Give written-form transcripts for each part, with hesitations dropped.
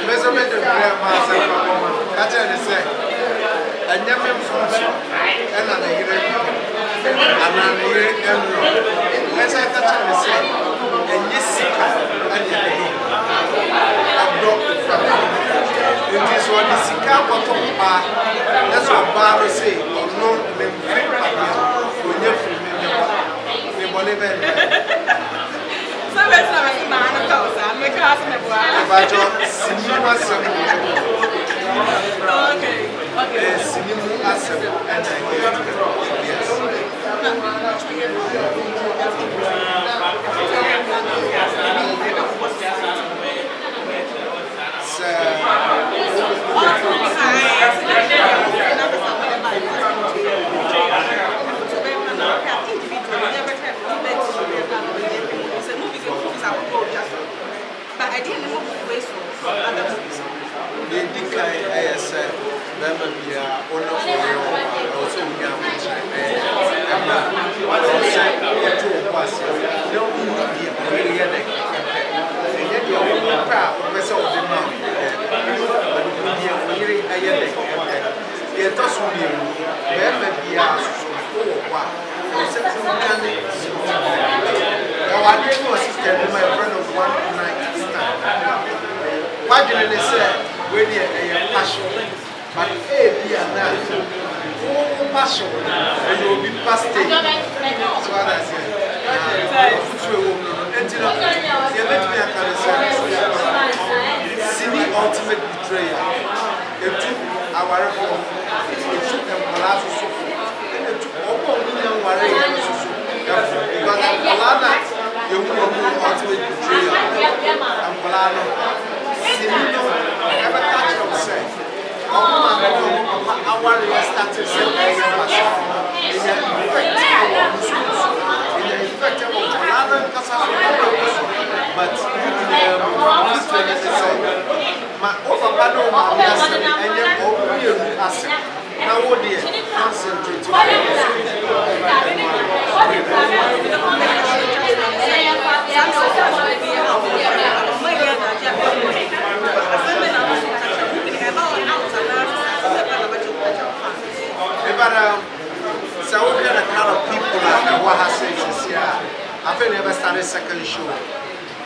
Measurement of grandma, that's what I say. And you have function and an ear and as I touch on the same, and you see, and you adopt from it is what the Sika bottom bar. That's what Bar say, or no, when you're free, they believe in. So let's have a man of those, and make us in the okay. Okay. Cinema and but I didn't know the way from other movies. They decline ASL, Bama Bia, or not for you, also young, and also two was no media, really, and yet you're proud of the mouth. But really, I get us with you, Bama Bia, I didn't know a sister, my friend of one night. Why didn't they say, we're a passion? But be a man, oh, passion, and you'll be past it. That's what I said. And you know, you let me see the ultimate betrayal. It took our reform, it took them Palazzo Sofa, and it took all million warriors. Because Palana, you will do ultimate betrayal. And Palano, Sinino, never touch yourself. Our warriors started selling but my overbado, and then now, what dear, concentrate. So what kind of people are Wahasa here? I've never started second show.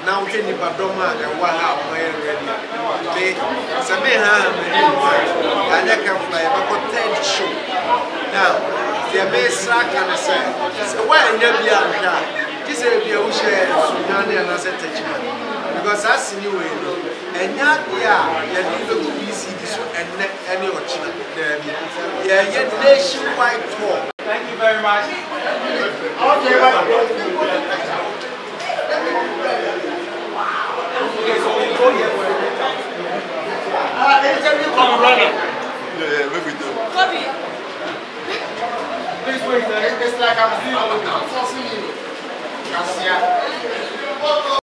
Now can you Badoma and Waha ready? Some may have and I can fly about 10 show. Now, the best I can say, so why never be This is a share Sudani and I said, because I see you and not yeah, you need to see this and any of yeah, yet nationwide tour. Thank you very much. Okay, so we go here. Anytime you come around.